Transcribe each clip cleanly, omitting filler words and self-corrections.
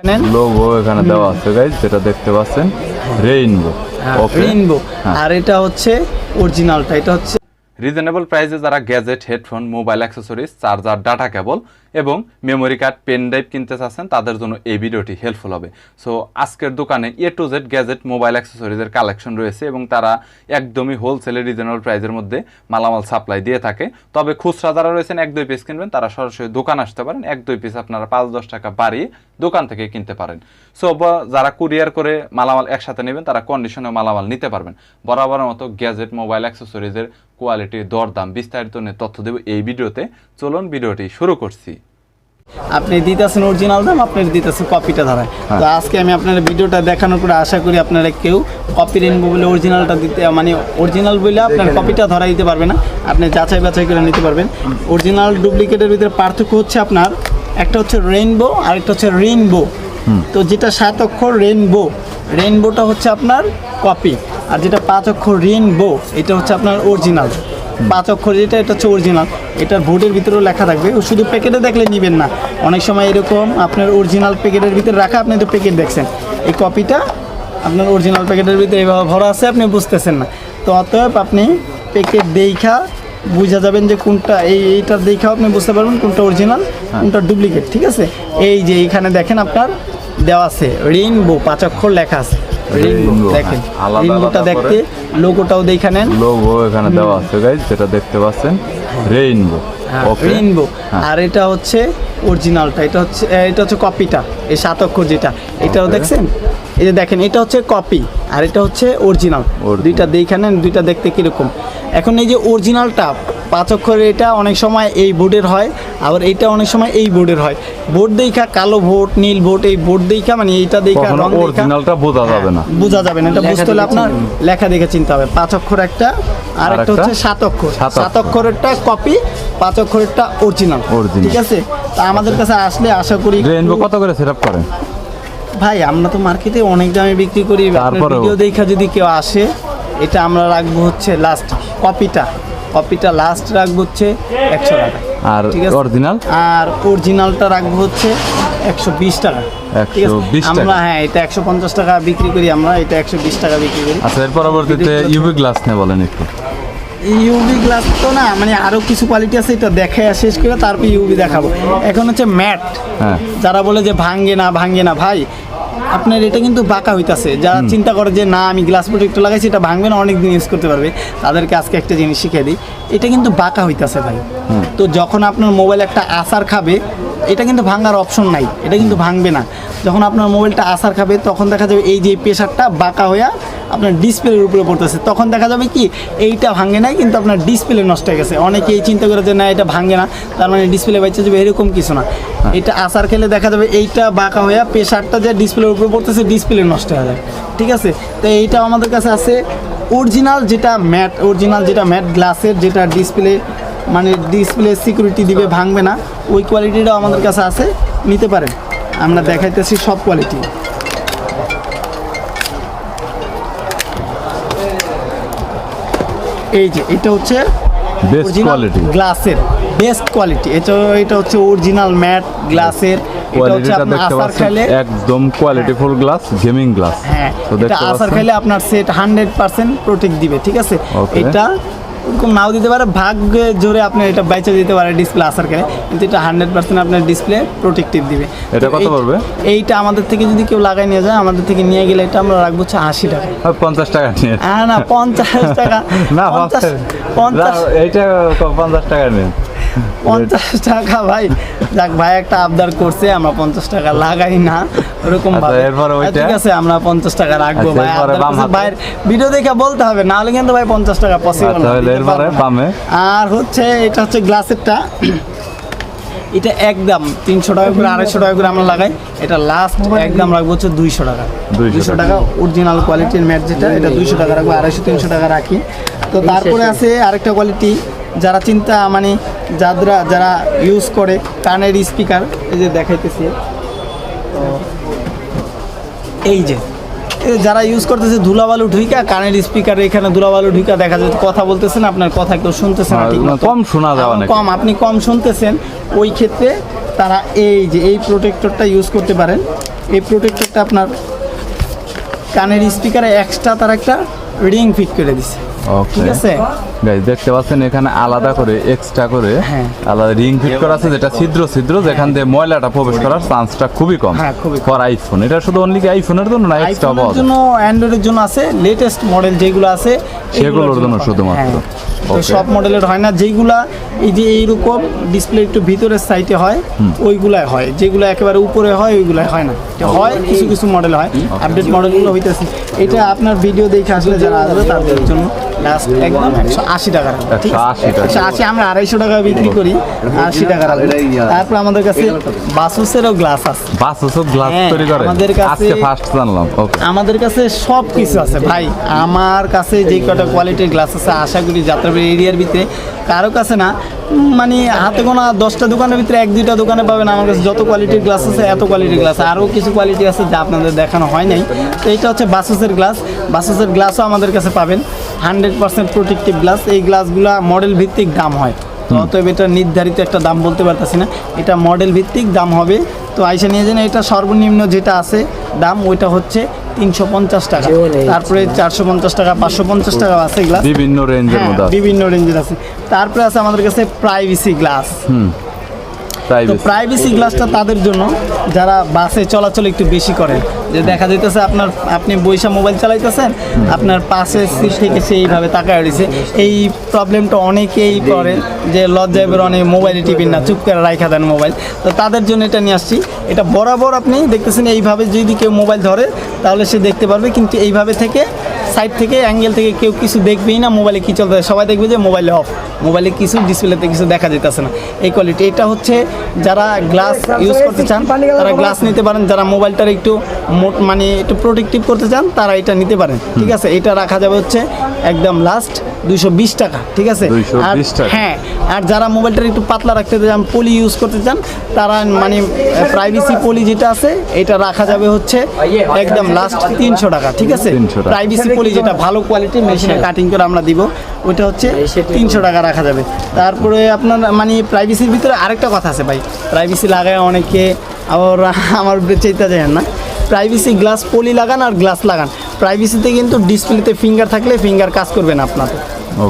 Logo এখানে দেওয়া আছে গাইস, যেটা দেখতে পাচ্ছেন রেইনবো। ওকে, রেইনবো। আর এটা হচ্ছে অরিজিনালটা, এটা হচ্ছে রিজনেবল প্রাইসে যারা gadget, headphone, mobile accessories, charger, data cable এবং মেমোরি কার্ড, পেন ড্রাইভ কিনতে চাচ্ছেন তাদের জন্য এই ভিডিওটি হেল্পফুল হবে। সো আজকের দোকানে A to Z gadget, mobile অ্যাক্সেসরিজের কালেকশন রয়েছে এবং তারা একদমই হোলসেলে রিজনেবল প্রাইসের মধ্যে মালামাল সাপ্লাই দিয়ে থাকে। তবে খুচরা যারা রয়েছেন 1-2 পিস কিনবেন তারা সরাসরি দোকান আসতে পারেন, 1-2 পিস আপনারা 5-10 টাকা বাড়িয়ে দোকান থেকে কিনতে পারেন। সো যারা কুরিয়ার করে মালামাল একসাথে নেবেন তারা কন্ডিশনে মালামাল নিতে পারবেন। বরাবরের মতো গ্যাজেট, মোবাইল অ্যাক্সেসরিজের কোয়ালিটি, দরদাম বিস্তারিত নিয়ে তথ্য দেব এই ভিডিওতে। চলুন ভিডিওটি শুরু করছি। আপনি দিতেছেন অরিজিনাল দাম, আপনি দিতেছেন কপিটা ধরায়। তো আজকে আমি আপনার ভিডিওটা দেখানোর পরে আশা করি আপনারা কেউ কপি রেনবো বলে অরিজিনালটা দিতে, মানে অরিজিনাল বলে আপনার কপিটা ধরা দিতে পারবে না, আপনি যাচাই বাছাই করে নিতে পারবেন। অরিজিনাল ডুপ্লিকেটের ভিতরে পার্থক্য হচ্ছে আপনার একটা হচ্ছে রেইনবো আর একটা হচ্ছে রেইনবো। তো যেটা 7 অক্ষর রেইনবো, রেইনবোটা হচ্ছে আপনার কপি, আর যেটা 5 অক্ষর রেইনবো এটা হচ্ছে আপনার অরিজিনাল। 5 অক্ষর যেটা, এটা হচ্ছে অরিজিনাল। এটার বোর্ডের ভিতরেও লেখা থাকবে, শুধু প্যাকেটে দেখলে নেবেন না। অনেক সময় এরকম আপনার অরিজিনাল প্যাকেটের ভিতরে রাখা, আপনি তো প্যাকেট দেখছেন, এই কপিটা আপনার অরিজিনাল প্যাকেটের ভিতরে এইভাবে ভরা আছে, আপনি বুঝতেছেন না। তো অতএব আপনি প্যাকেট দেখা বুঝা যাবেন যে কোনটা, এইটার দেখাও আপনি বুঝতে পারবেন কোনটা অরিজিনাল কোনটা ডুপ্লিকেট। ঠিক আছে, এই যে এইখানে দেখেন আপনার দেওয়া আছে রেইনবো, 5 অক্ষর লেখা আছে রেইনবো। দেখেন রেইনবোটা দেখতে, লোগোটাও দেখে নেন, লোগো এখানে দেওয়া আছে গাইস, যেটা দেখতে পাচ্ছেন রেইনবো। ওকে, রেইনবো। আর এটা হচ্ছে অরিজিনালটা, এটা হচ্ছে কপিটা, এই 7 অক্ষর যেটা, এটাও দেখছেন, এই যে দেখেন এটা হচ্ছে কপি আর এটা হচ্ছে অরিজিনাল। দুইটা দেখে নেন, দুইটা দেখতে কিরকম। এখন এই যে অরিজিনালটা 5 অক্ষরের, এটা অনেক সময় এই বোর্ডের হয়, আবার এইটা অনেক সময় এই বোর্ডের হয়। বোর্ড দেখা কালো বোর্ড, নীল বোর্ড, এই বোর্ড দেখা মানে এইটা দেখা রং দেখা অরিজিনালটা বোঝা যাবে না, বোঝা যাবে না। এটা বুঝতে হলে আপনার লেখা দেখে চিনতে হবে। 5 অক্ষর একটা, আর একটা হচ্ছে 7 অক্ষর। 7 অক্ষরেরটা কপি, 5 অক্ষরেরটা অরিজিনাল। ঠিক আছে, তা আমাদের কাছে আসলে আশা করি। রেইনবো কত করে সেটআপ করেন ভাই? আমরা তো মার্কেটে অনেক দামে বিক্রি করি, ভিডিও দেখা যদি কেউ আসে, এটা আমরা রাখবো হচ্ছে লাস্ট, কপিটা লাস্ট রাখবো হচ্ছে 100 টাকা। আর অরিজিনাল, আর অরিজিনালটা রাখবো হচ্ছে 120 টাকা। ঠিক আছে, আমরা এটা 150 টাকা বিক্রি করি, আমরা এটা 120 টাকা বিক্রি করি। আচ্ছা, এর পরবর্তীতে ইউভি গ্লাস নিয়ে বলেন একটু। ইউভি গ্লাস তো না, মানে আরো কিছু কোয়ালিটি আছে, এটা দেখে শেষ করে তারপর ইউভি দেখাবো। এখন হচ্ছে ম্যাট, যারা বলে যে ভাঙ্গে না ভাই, আপনার এটা কিন্তু বাঁকা হইতাছে। যারা চিন্তা করে যে না আমি গ্লাস প্রোটেক্টর লাগাইছি এটা ভাঙবে না, অনেক দিন ইউজ করতে পারবে, তাদেরকে আজকে একটা জিনিস শিখিয়ে দিই। এটা কিন্তু বাঁকা হইতাছে ভাই। তো যখন আপনার মোবাইল একটা আসার খাবে, এটা কিন্তু ভাঙার অপশন নাই, এটা কিন্তু ভাঙবে না। যখন আপনার মোবাইলটা আসার খাবে তখন দেখা যাবে এই যে প্রেসারটা বাঁকা হইয়া আপনার ডিসপ্লের উপরে পড়তেছে, তখন দেখা যাবে কি এইটা ভাঙে নাই কিন্তু আপনার ডিসপ্লে নষ্ট হয়ে গেছে। অনেকে এই চিন্তা করে যে না এটা ভাঙে না, তার মানে ডিসপ্লে বাইচে যাবে, এরকম কিছু না। এটা আসার খেলে দেখা যাবে এইটা বাঁকা হইয়া প্রেসারটা যে ডিসপ্লের উপরে পড়তেছে, ডিসপ্লে নষ্ট হয়ে যায়। ঠিক আছে, তো এইটাও আমাদের কাছে আছে অরিজিনাল যেটা ম্যাট গ্লাসের, যেটা ডিসপ্লে মানে ডিসপ্লে সিকিউরিটি দিবে, ভাঙবে না, ওই কোয়ালিটিটাও আমাদের কাছে আছে, নিতে পারেন। আমরা দেখাইতেছি সব কোয়ালিটি। এই যে এটা হচ্ছে বেস্ট কোয়ালিটি গ্লাসের, বেস্ট কোয়ালিটি। এটা হচ্ছে অরিজিনাল ম্যাট গ্লাসের। এটা হচ্ছে আপনার আসার খেলে একদম কোয়ালিটিফুল গ্লাস, গেমিং গ্লাস। হ্যাঁ, এটা আসার খেলে আপনার সেট 100% প্রোটেক্ট দিবে। ঠিক আছে, এটা এরকম নাও দিতে পারে, ভাগ্যে জোরে আপনি এটা বাইচে দিতে পারে ডিসপ্লে আসার খেলে, কিন্তু এটা 100% আপনার ডিসপ্লে প্রোটেক্টিভ দিবে। এটা কত পড়বে? এইটা আমাদের থেকে যদি কেউ লাগাই নিয়ে যায়, আমাদের থেকে নিয়ে গেলে এটা আমরা রাখবো হচ্ছে 80 টাকা। 50 টাকা নিয়ে না 50 টাকা না, 50 এইটা 50 টাকা নেন। 50 টাকা ভাই, যাক ভাই একটা আবদার করছে, আমরা 50 টাকা লাগাই না ওরকম ভাবে। ঠিক আছে, আমরা 50 টাকা রাখবো ভাই। ভাইয়ের ভিডিও দেখে বলতে হবে, না হলে কিন্তু ভাই 50 টাকা পসিবল না। আর হচ্ছে এটা হচ্ছে গ্লাসেরটা, এটা একদম 300 টাকা করে 250 টাকা করে আমরা লাগাই। এটা লাস্ট একদম রাখবো হচ্ছে 200 টাকা। 200 টাকা অরিজিনাল কোয়ালিটির ম্যাট যেটা, এটা 200 টাকা রাখবো, 250-300 টাকা রাখি। তো তারপরে আছে আরেকটা কোয়ালিটি, যারা চিন্তা মানে যারা ইউজ করে কানের স্পিকার, এই যে দেখাইতেছি, এই যে যারা ইউজ করতেছে ধুলাবালু ঢুইকা কানের স্পিকার, এখানে ধুলাবালু ঢুইকা দেখা যাচ্ছে কথা বলতেছেন, আপনার কথা কেউ শুনতেছে না, ঠিক মতো কম শোনা যাওয়া, কম আপনি কম শুনতেছেন, ওই ক্ষেত্রে তারা এই যে এই প্রোটেক্টরটা ইউজ করতে পারেন। এই প্রোটেক্টরটা আপনার কানের স্পিকারে এক্সট্রা তার একটা রিং ফিট করে দিছে। ওকে ঠিক আছে গাইস, দেখতে পাচ্ছেন এখানে আলাদা করে এক্সট্রা করে হ্যাঁ। আলাদা রিং ফিট করা আছে, যেটা ছিদ্র যেখান দিয়ে ময়লাটা প্রবেশ করার চান্সটা খুবই কম। হ্যাঁ, খুবই কম। ফর আইফোন, এটা শুধু অনলি কি আইফোনের জন্য না এক্সট্রা আইফোনের পাওয়া যায়? জন্য, অ্যান্ড্রয়েডের জন্য আছে, লেটেস্ট মডেল যেগুলো আছে সেগুলোর জন্য পাবেন। শুধুমাত্র। হ্যাঁ। তো Okay. সব মডেলের হয় না, যেগুলা এই যে এইরকম ডিসপ্লে একটু ভিতরের সাইডে হয় ওইগুলাই হয়, যেগুলো একেবারে উপরে হয় ওইগুলাই হয় না। এটা হয় কিছু কিছু মডেল হয়, আপডেট মডেলগুলো হইতেছে। এটা আপনার ভিডিও দেখে আসলে যারা আসবে তাদের জন্য লাস্ট একদম 180 টাকা রাখবো, ঠিক আছে? 180 টাকা। 180, আমরা 250 টাকা বিক্রি করি, 80 টাকা রাখবো। তারপর আমাদের কাছে বাসুসেরও গ্লাস আছে। বাসও গ্লাস হ্যাঁ, তৈরি করে? আমাদের কাছে- আজকে ফার্স্ট জানলাম। ওকে, আমাদের কাছে সব কিছু আছে ভাই। আমার কাছে যে কটা কোয়ালিটির গ্লাস আছে, আশা করি যাত্রাবাড়ি এরিয়ার ভিতরে কারো কাছে না, মানে হাতে গোনা 10টা দোকানের ভিতরে 1-2টা দোকানে পাবেন আমার কাছে যত কোয়ালিটির গ্লাস আছে, এত কোয়ালিটির গ্লাস। আরও কিছু কোয়ালিটি আছে যা আপনাদের দেখানো হয় নাই। তো এইটা হচ্ছে বাসুসের গ্লাস। বাসুসের গ্লাসও আমাদের কাছে পাবেন, 100% প্রোটেক্টিভ গ্লাস। এই গ্লাসগুলো মডেল ভিত্তিক দাম হয়, তো অতএব এটা নির্ধারিত একটা দাম বলতে পারতেছি না, এটা মডেল ভিত্তিক দাম হবে। তো আইসা নিয়ে যান। এটা সর্বনিম্ন যেটা আছে দাম, ওইটা হচ্ছে 350 টাকা, তারপরে 450 টাকা, 550 টাকা আছে গ্লাস, বিভিন্ন রেঞ্জের মধ্যে আছে। বিভিন্ন রেঞ্জের আছে। তারপরে আছে আমাদের কাছে প্রাইভেসি গ্লাস। তো প্রাইভেসি। প্রাইভেসি গ্লাসটা তাদের জন্য যারা বাসে চলাচল একটু বেশি করেন, যে দেখা যাইতেছে আপনি বইসা মোবাইল চালাইতেছেন, আপনার পাশে সিট থেকে সে এইভাবে তাকায় রয়েছে। এই প্রবলেমটা অনেকেই করে, যে লজ্জায় বের অনেক মোবাইলে টিপেন না, চুপ করে রাইখা দেন মোবাইল। তো তাদের জন্য এটা নিয়ে আসছি। এটা বরাবর আপনি দেখতেছেন এইভাবে যদি কেউ মোবাইল ধরে তাহলে সে দেখতে পারবে, কিন্তু এইভাবে থেকে সাইড থেকে অ্যাঙ্গেল থেকে কেউ কিছু দেখবেই না মোবাইলে কী চলতে, সবাই দেখবে যে মোবাইলে অফ, মোবাইলে কিছু ডিসপ্লেতে কিছু দেখা যেতেছে না। এই কোয়ালিটি এটা হচ্ছে যারা গ্লাস ইউজ করতে চান তারা গ্লাস নিতে পারেন, যারা মোবাইলটার একটু মানে একটু প্রোটেক্টিভ করতে চান তারা এটা নিতে পারেন। ঠিক আছে, এটা রাখা যাবে হচ্ছে একদম লাস্ট 220 টাকা। ঠিক আছে, 220 টাকা। হ্যাঁ, আর যারা মোবাইলটা একটু পাতলা রাখতে চান, পলি ইউজ করতে চান, তারা মানে প্রাইভেসি পলি যেটা আছে এটা রাখা যাবে হচ্ছে একদম লাস্ট 300 টাকা। ঠিক আছে, 300 টাকা। প্রাইভেসি পলি যেটা ভালো কোয়ালিটি মেশিনে কাটিং করে আমরা দিব, ওইটা হচ্ছে 300 টাকা রাখা যাবে। তারপরে আপনার মানে প্রাইভেসির ভিতরে আরেকটা কথা আছে ভাই, প্রাইভেসি লাগায় অনেকে আবার আমার চাইতে যায় না। প্রাইভেসি গ্লাস পলি লাগান আর গ্লাস লাগান। প্রাইভেসিতে কিন্তু ডিসপ্লেতে ফিঙ্গার থাকলে ফিঙ্গার কাজ করবে না আপনার।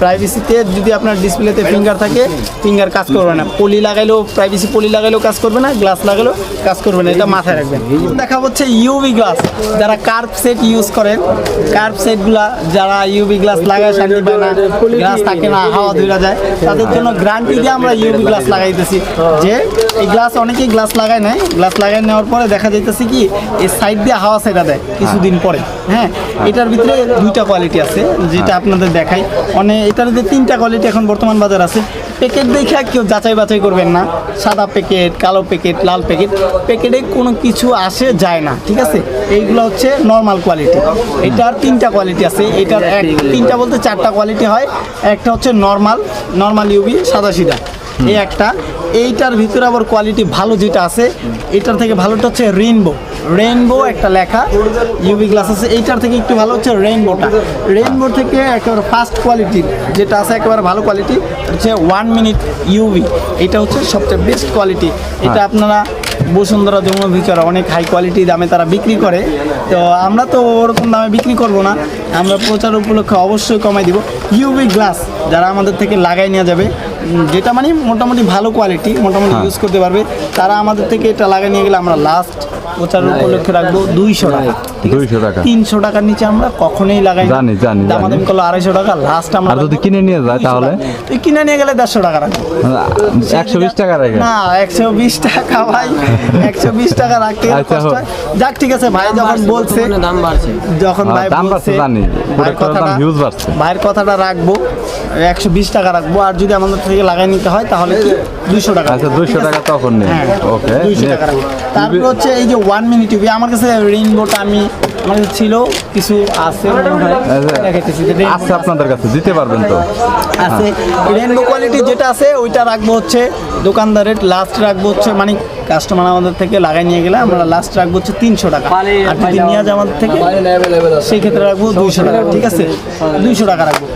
প্রাইভেসিতে যদি আপনার ডিসপ্লেতে ফিঙ্গার থাকে, ফিঙ্গার কাজ করবে না। পলি লাগাইলেও, প্রাইভেসি পলি লাগাইলেও কাজ করবে না, গ্লাস লাগাইলেও কাজ করবে না, এটা মাথায় রাখবেন। দেখা হচ্ছে ইউভি গ্লাস। যারা কার্ভ সেট ইউজ করেন, কার্ভ সেটগুলা যারা ইউভি গ্লাস লাগায় শান্তি পায় না, গ্লাস থাকে না, হাওয়া ধরে যায়, তাদের জন্য গ্যারান্টি দিয়ে আমরা ইউভি গ্লাস লাগাইতেছি। যে এই গ্লাস অনেকেই গ্লাস লাগায় নেয়, গ্লাস লাগাই নেওয়ার পরে দেখা যাইতেছে কি এই সাইড দিয়ে হাওয়া সেটা দেয় কিছুদিন পরে। হ্যাঁ, এটার ভিতরে 2টা কোয়ালিটি আছে যেটা আপনাদের দেখাই। এটার যে 3টা কোয়ালিটি এখন বর্তমান বাজার আছে। প্যাকেট দেখে কেউ যাচাই বাছাই করবেন না, সাদা প্যাকেট, কালো প্যাকেট, লাল প্যাকেট, প্যাকেটে কোনো কিছু আসে যায় না। ঠিক আছে, এইগুলো হচ্ছে নর্মাল কোয়ালিটি। এটার 3টা কোয়ালিটি আছে। এটার 3টা বলতে 4টা কোয়ালিটি হয়। একটা হচ্ছে নর্মাল ইউভি, সাদা সিধা, এই একটা। এইটার ভিতরে আবার কোয়ালিটি ভালো যেটা আছে, এটার থেকে ভালোটা হচ্ছে রেইনবো একটা লেখা ইউভি গ্লাস আছে। এইটার থেকে একটু ভালো হচ্ছে রেইনবো থেকে একেবারে ফার্স্ট কোয়ালিটি যেটা আছে, একেবারে ভালো কোয়ালিটি হচ্ছে 1 মিনিট ইউভি। এটা হচ্ছে সবচেয়ে বেস্ট কোয়ালিটি। এটা আপনারা বসুন্ধরা, যমুনা ভিতরে অনেক হাই কোয়ালিটি দামে তারা বিক্রি করে। তো আমরা তো ওরকম দামে বিক্রি করব না, আমরা প্রচার উপলক্ষে অবশ্যই কমাই দিব। ইউভি গ্লাস যারা আমাদের থেকে লাগাই নেওয়া যাবে, যেটা মানে মোটামুটি ভালো কোয়ালিটি, মোটামুটি ইউজ করতে পারবে, তারা আমাদের থেকে এটা লাগাই নিয়ে গেলে আমরা লাস্ট প্রচার উপলক্ষে রাখবো 200 টাকা। 200 টাকা। 300 টাকার নিচে আমরা কখনোই লাগাই না। জানি। দামাদামি করলে 250 টাকা লাস্ট। আমরা আর যদি কিনে নিয়ে যায় তাহলে? কিনে নিয়ে গেলে 150 টাকা রাখবো। 120 টাকা রাখে না, 120 টাকা ভাই, 120 টাকা রাখতে গেলে আচ্ছা, কষ্ট হয়। যাক ঠিক আছে, ভাই যখন বলছে, যখন ভাই দাম বলছে, বাড়ছে জানি, ভাইয়ের কথাটা রাখবো, 120 টাকা রাখবো। আর যদি আমাদের থেকে লাগাই নিতে হয় তাহলে কি 200 টাকা। আচ্ছা, 200 টাকা তখন নেই। ওকে, 200 টাকা রাখবো। তারপর হচ্ছে এই যে 1 মিনিট টিভি, আমার কাছে রেইনবোটা আমার কাছে ছিল, কিছু আছে মনে হয়, দেখাইতেছি যে আচ্ছা, আপনাদের কাছে দিতে পারবেন তো? আছে রেইনবো কোয়ালিটি যেটা আছে ওইটা রাখবো হচ্ছে দোকানদারের লাস্ট রাখবো হচ্ছে, মানে কাস্টমার আমাদের থেকে লাগাই নিয়ে গেলে আমরা লাস্ট রাখবো হচ্ছে 300 টাকা। আর যদি নিয়ে যায় আমাদের থেকে সেই ক্ষেত্রে রাখবো 200 টাকা। ঠিক আছে, 200 টাকা রাখবো।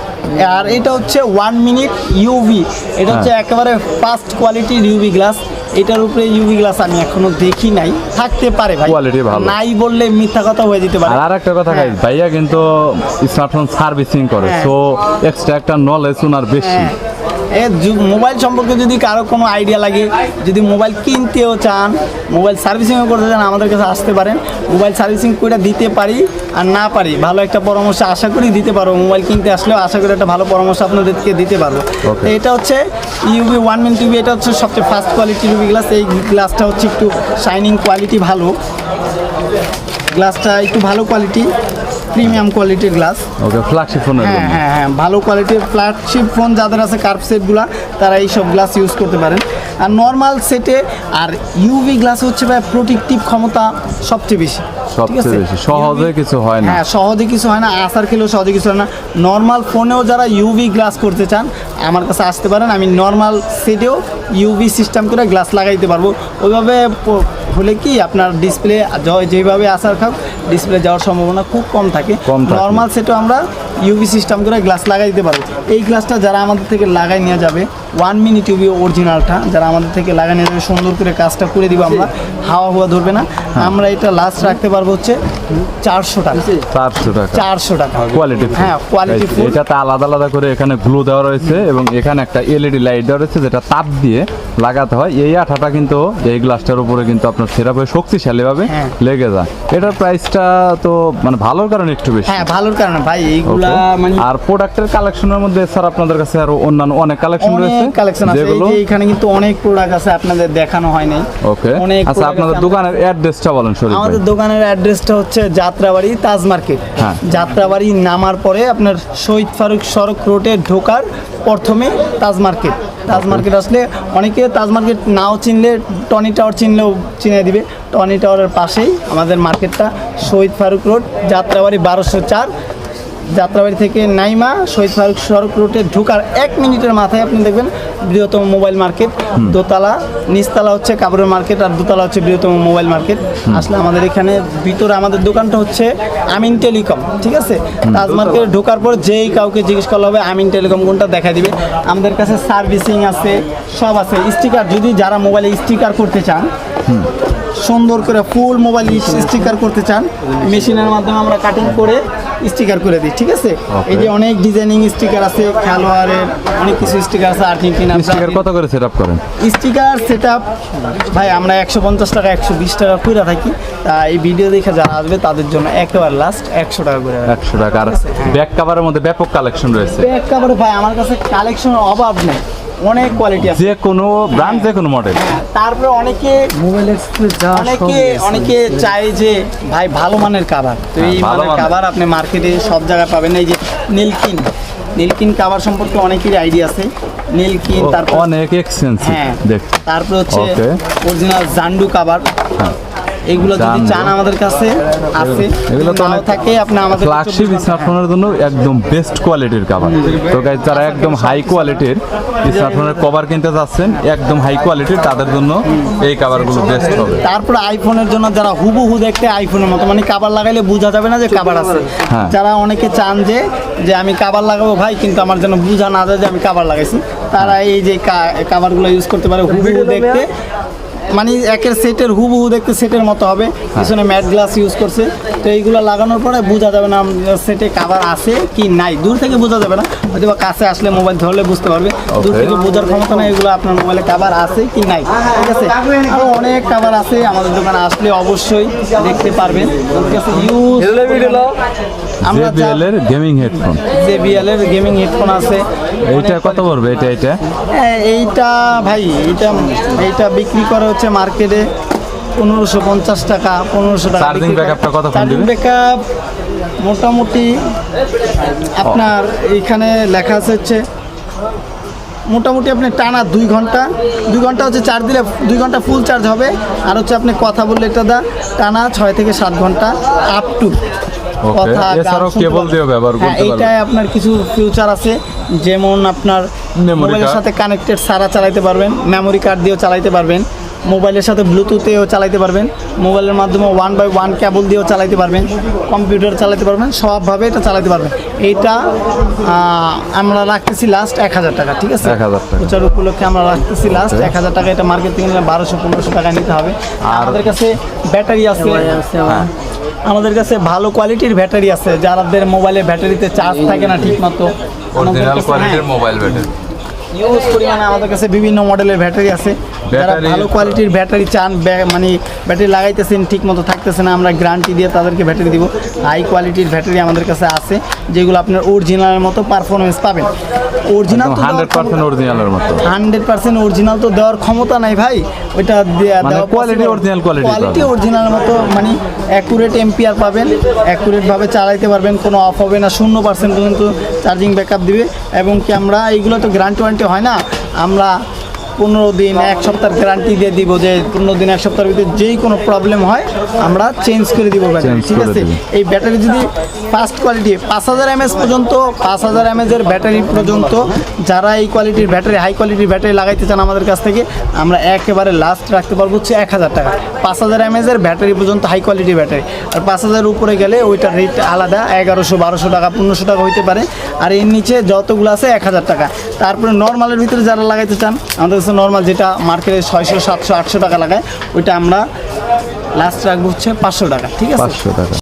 আর এটা হচ্ছে 1 মিনিট ইউভি, এটা হচ্ছে একেবারে ফার্স্ট কোয়ালিটির ইউভি গ্লাস। এটার উপরে ইউভি গ্লাস আমি এখনো দেখি নাই, থাকতে পারে ভাই, Quality ভালো। নাই বললে মিথ্যা কথা হয়ে যেতে পারে। আর একটা কথা গাইস, ভাইয়া কিন্তু স্মার্টফোন সার্ভিসিং করে, হ্যাঁ। সো এক্সট্রা একটা নলেজ ওনার বেশি। মোবাইল সম্পর্কে যদি কারো কোনো আইডিয়া লাগে, যদি মোবাইল কিনতেও চান, মোবাইল সার্ভিসিংও করতে চান, আমাদের কাছে আসতে পারেন। মোবাইল সার্ভিসিং করে দিতে পারি, আর না পারি ভালো একটা পরামর্শ আশা করি দিতে পারবো। মোবাইল কিনতে আসলেও আশা করি একটা ভালো পরামর্শ আপনাদেরকে দিতে পারবো। Okay. তো এটা হচ্ছে ইউভি 1 মিনিট টিভি, এটা হচ্ছে সবচেয়ে ফার্স্ট কোয়ালিটি ইউভি গ্লাস। এই গ্লাসটা হচ্ছে একটু শাইনিং কোয়ালিটি ভালো, গ্লাসটা একটু ভালো কোয়ালিটি, প্রিমিয়াম কোয়ালিটির গ্লাস। ওকে, ফ্ল্যাগশিপ ফোনের হ্যাঁ জন্য। হ্যাঁ হ্যাঁ, ভালো কোয়ালিটির ফ্ল্যাগশিপ ফোন যাদের আছে, কার্ভ সেটগুলা, তারা এই সব গ্লাস ইউজ করতে পারেন। আর নর্মাল সেটে আর ইউভি গ্লাস হচ্ছে ভাই প্রোটেক্টিভ ক্ষমতা সবচেয়ে বেশি, ঠিক সবচেয়ে আছে? বেশি সহজে কিছু হয় না। হ্যাঁ, সহজে কিছু হয় না, আসার খেলেও সহজে কিছু হয় না। নর্মাল ফোনেও যারা ইউভি গ্লাস করতে চান আমার কাছে আসতে পারেন, আমি নর্মাল সেটেও ইউভি সিস্টেম করে গ্লাস লাগাইতে পারবো। ওইভাবে হলে কি আপনার ডিসপ্লে যেভাবে আসার খাও, ডিসপ্লে যাওয়ার সম্ভাবনা খুব কম থাকে। কম থাকে। নর্মাল সেটও আমরা ইউভি সিস্টেম করে গ্লাস লাগাই দিতে পারবো। এই গ্লাসটা যারা আমাদের থেকে লাগাই নিয়ে যাবে, 1 মিনিট ইউভি অরিজিনালটা যারা আমাদের থেকে লাগাই নিয়ে যাবে, সুন্দর করে কাজটা করে দিব আমরা, হাওয়া ধরবে না। আমরা এটা লাস্ট রাখতে পারবো হচ্ছে 400 টাকা। 400 টাকা 400 টাকা কোয়ালিটি। হ্যাঁ, quality full। এটাতে আলাদা আলাদা করে এখানে গ্লু দেওয়া রয়েছে এবং এখানে একটা এলইডি লাইট দেওয়া রয়েছে যেটা তাপ দিয়ে লাগাতে হয়। এই আঠাটা কিন্তু এই গ্লাসটার উপরে কিন্তু আপনার সেরাভাবে শক্তিশালী ভাবে হ্যাঁ। লেগে যায়। এটার প্রাইসটা তো মানে ভালোর কারণে একটু বেশি। হ্যাঁ, ভালোর কারণে ভাই এইগুলা Okay. মানে আর প্রোডাক্টের কালেকশনের মধ্যে স্যার আপনাদের কাছে আরো অন্যান্য অনেক কালেকশন রয়েছে, অনেক কালেকশন আছে। এই যেগুলো যে এখানে কিন্তু অনেক প্রোডাক্ট আছে, আপনাদের দেখানো হয় নাই। ওকে। অনেক আচ্ছা, product আপনাদের আছে। দোকানের অ্যাড্রেসটা বলেন শরীফ ভাই। আমাদের দোকানের অ্যাড্রেসটা হচ্ছে যাত্রাবাড়ি তাজ মার্কেট। হ্যাঁ। যাত্রাবাড়ি নামার পরে আপনার শহীদ ফারুক সড়ক রোডে ঢোকার প্রথমে তাজ মার্কেট। তাজ মার্কেট আসলে অনেকে তাজ মার্কেট নাও চিনলে টনি টাওয়ার চিনলেও চিনে দিবে। টনি টাওয়ারের পাশেই আমাদের মার্কেটটা, শহীদ ফারুক রোড, যাত্রাবাড়ি 1204। যাত্রাবাড়ি থেকে নাইমা শহীদ ফারুক সড়ক রোডে ঢোকার 1 মিনিটের মাথায় আপনি দেখবেন বৃহত্তম মোবাইল মার্কেট। দোতলা, নিচতলা হচ্ছে কাপড়ের মার্কেট, আর দোতলা হচ্ছে বৃহত্তম মোবাইল মার্কেট। আসলে আমাদের এখানে ভিতরে আমাদের দোকানটা হচ্ছে আমিন টেলিকম, ঠিক আছে? তাজ মার্কেটে ঢোকার পর যেই কাউকে জিজ্ঞেস করলে হবে আমিন টেলিকম কোনটা, দেখা দিবে। আমাদের কাছে সার্ভিসিং আছে, সব আছে। স্টিকার, যদি যারা মোবাইলে স্টিকার করতে চান, সুন্দর করে ফুল মোবাইল স্টিকার করতে চান, মেশিনের মাধ্যমে আমরা কাটিং করে স্টিকার করে দিই, ঠিক আছে? এই যে অনেক ডিজাইনিং স্টিকার আছে, খেলোয়াড়ের অনেক কিছু স্টিকার আছে, আর্জেন্টিনা স্টিকার কত করে সেটআপ করেন? স্টিকার সেটআপ ভাই আমরা 150 টাকা 120 টাকা করে থাকি। তা এই ভিডিও দেখে যারা আসবে তাদের জন্য একেবারে লাস্ট 100 টাকা করে। 100 টাকা। আর ব্যাক কভারের মধ্যে ব্যাপক কালেকশন রয়েছে। ব্যাক কভার ভাই আমার কাছে কালেকশন অভাব নেই, অনেক কোয়ালিটি আছে। যে কোনো ব্র্যান্ড, যে কোনো মডেল। তারপরে অনেকে চায় যে ভাই ভালো মানের কাভার, তো এই ভালো মানের মানের। কাভার আপনি মার্কেটে সব জায়গায় পাবেন। এই যে নীলকিন কাভার সম্পর্কে অনেকেরই আইডিয়া আছে। নীলকিন, তারপর অনেক এক্সপেন্সিভ হ্যাঁ, দেখতে। তারপর হচ্ছে Okay. Original জান্ডু cover. এগুলো যদি জান্ডু। চান আমাদের কাছে আছে, এগুলো তো নাও অনেক থাকে আপনি আমাদের ফ্ল্যাগশিপ স্মার্টফোনের জন্য একদম বেস্ট কোয়ালিটির কভার। তো গাইস, যারা একদম হাই কোয়ালিটির স্মার্টফোনের কভার কিনতে যাচ্ছেন, একদম হাই কোয়ালিটির, তাদের জন্য এই কভারগুলো বেস্ট হবে। তারপরে আইফোনের জন্য যারা হুবহু দেখতে আইফোনের মতো, মানে কাভার লাগাইলে বোঝা যাবে না যে কাভার আছে। হ্যাঁ। যারা অনেকে চান যে আমি কাভার লাগাবো ভাই, কিন্তু আমার যেন বোঝা না যায় যে আমি কাভার লাগাইছি, তারা এই যে কাভারগুলো ইউজ করতে পারে। হুবহু দেখতে মানে একের সেটের হুবহু দেখতে সেটের মতো হবে, পিছনে ম্যাট গ্লাস ইউজ করছে। তো এইগুলো লাগানোর পরে বোঝা যাবে না সেটে কাভার আছে কি নাই, দূর থেকে বোঝা যাবে না, হয়তো বা কাছে আসলে মোবাইল ধরলে বুঝতে পারবে। দূর থেকে বোঝার ক্ষমতা না, এগুলো আপনার মোবাইলে কাভার আছে কি নাই, ঠিক আছে? আরও অনেক কাভার আছে, আমাদের দোকানে আসলে অবশ্যই দেখতে পারবেন। আমরা JBL এর গেমিং হেডফোন, JBL এর গেমিং হেডফোন আছে। এইটা কত পড়বে? এটা এইটা ভাই এইটা বিক্রি করে হচ্ছে মার্কেটে 1550 টাকা, 1500 টাকা। Charging backup-টা কতক্ষণ চার্জিং দিবে? ব্যাকআপ মোটামুটি আপনার এইখানে লেখা আছে হচ্ছে মোটামুটি আপনি টানা 2 ঘন্টা। 2 ঘন্টা হচ্ছে চার্জ দিলে 2 ঘন্টা ফুল চার্জ হবে। আর হচ্ছে আপনি কথা বললে এটা টানা 6 থেকে 7 ঘন্টা আপ টু। ওকে। এছাড়াও কেবল দিয়ে ব্যবহার করতে পারবেন। এইটায় আপনার কিছু ফিউচার আছে, যেমন আপনার Memory মোবাইলের card। সাথে কানেক্টেড সারা চালাইতে পারবেন, মেমোরি কার্ড দিয়েও চালাইতে পারবেন। মোবাইলের সাথে ব্লুটুথেও চালাতে পারবেন, মোবাইলের মাধ্যমে 1x1 কেবল দিয়েও চালাতে পারবেন, কম্পিউটার চালাতে পারবেন, সবভাবে এটা চালাতে পারবেন। এইটা আমরা রাখতেছি লাস্ট 1000 টাকা, ঠিক আছে? 1000 টাকা। প্রচার উপলক্ষে আমরা রাখতেছি লাস্ট 1000 টাকা। এটা মার্কেট থেকে নিলে 1200-1500 টাকা নিতে হবে। আর আমাদের কাছে ব্যাটারি আছে, হ্যাঁ। আমাদের কাছে ভালো কোয়ালিটির ব্যাটারি আছে, যাদের মোবাইলের ব্যাটারিতে চার্জ থাকে না ঠিক মতো, অরিজিনাল কোয়ালিটির মোবাইল ব্যাটারি ইউজ পরিমাণে আমাদের কাছে বিভিন্ন মডেলের ব্যাটারি আছে। যারা ভালো কোয়ালিটির ব্যাটারি চান, মানে ব্যাটারি লাগাইতেছেন ঠিক মতো থাকতেছে না, আমরা গ্যারান্টি দিয়ে তাদেরকে ব্যাটারি দিব। হাই কোয়ালিটির ব্যাটারি আমাদের কাছে আছে, যেগুলো আপনার অরিজিনালের মতো পারফরমেন্স পাবেন। অরিজিনাল 100% অরিজিনালের মতো। 100% অরিজিনাল তো দেওয়ার ক্ষমতা নাই ভাই, ওইটা কোয়ালিটি অরিজিনাল কোয়ালিটি অরিজিনালের মতো, মানে অ্যাকুরেট এম্পিয়ার পাবেন, অ্যাকুরেটভাবে চালাইতে পারবেন, কোনো অফ হবে না, 0% পর্যন্ত চার্জিং ব্যাকআপ দিবে। এবং কি আমরা এইগুলো তো গ্যারান্টি ওয়ারেন্টি হয় না, আমরা 15 দিন 1 সপ্তাহের গ্যারান্টি দিয়ে দিব, যে 15 দিন 1 সপ্তাহের ভিতরে যেই কোনো প্রবলেম হয় আমরা চেঞ্জ করে দিব ব্যাটারি, ঠিক আছে? এই ব্যাটারি যদি ফার্স্ট কোয়ালিটি 5000 mAh পর্যন্ত, 5000 mAh এর ব্যাটারি পর্যন্ত যারা এই কোয়ালিটির ব্যাটারি, হাই কোয়ালিটির ব্যাটারি লাগাইতে চান আমাদের কাছ থেকে, আমরা একেবারে লাস্ট রাখতে পারবো হচ্ছে 1000 টাকা। 5000 mAh এর ব্যাটারি পর্যন্ত হাই কোয়ালিটির ব্যাটারি। আর 5000 উপরে গেলে ওইটার রেট আলাদা, 1100-1200 টাকা 1500 টাকা হইতে পারে। আর এর নিচে যতগুলো আছে 1000 টাকা। তারপরে নর্মালের ভিতরে যারা লাগাইতে চান, আমাদের কাছে নর্মাল যেটা মার্কেটে 600, 700, 800 টাকা লাগায়, ওইটা আমরা লাস্ট রাখবো হচ্ছে 500 টাকা, ঠিক আছে? 500 টাকা।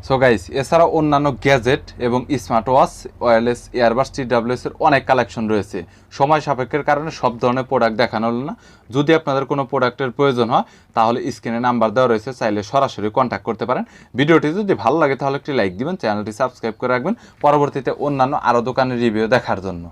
সো গাইস, এছাড়াও অন্যান্য গ্যাজেট এবং smart watch, wireless earbuds, TWS এর অনেক কালেকশন রয়েছে। সময় সাপেক্ষের কারণে সব ধরনের প্রোডাক্ট দেখানো হলো না। যদি আপনাদের কোনো প্রোডাক্টের প্রয়োজন হয় তাহলে স্ক্রিনে নাম্বার দেওয়া রয়েছে, চাইলে সরাসরি কন্ট্যাক্ট করতে পারেন। ভিডিওটি যদি ভালো লাগে তাহলে একটি লাইক দিবেন, চ্যানেলটি সাবস্ক্রাইব করে রাখবেন পরবর্তীতে অন্যান্য আরও দোকানের রিভিউ দেখার জন্য।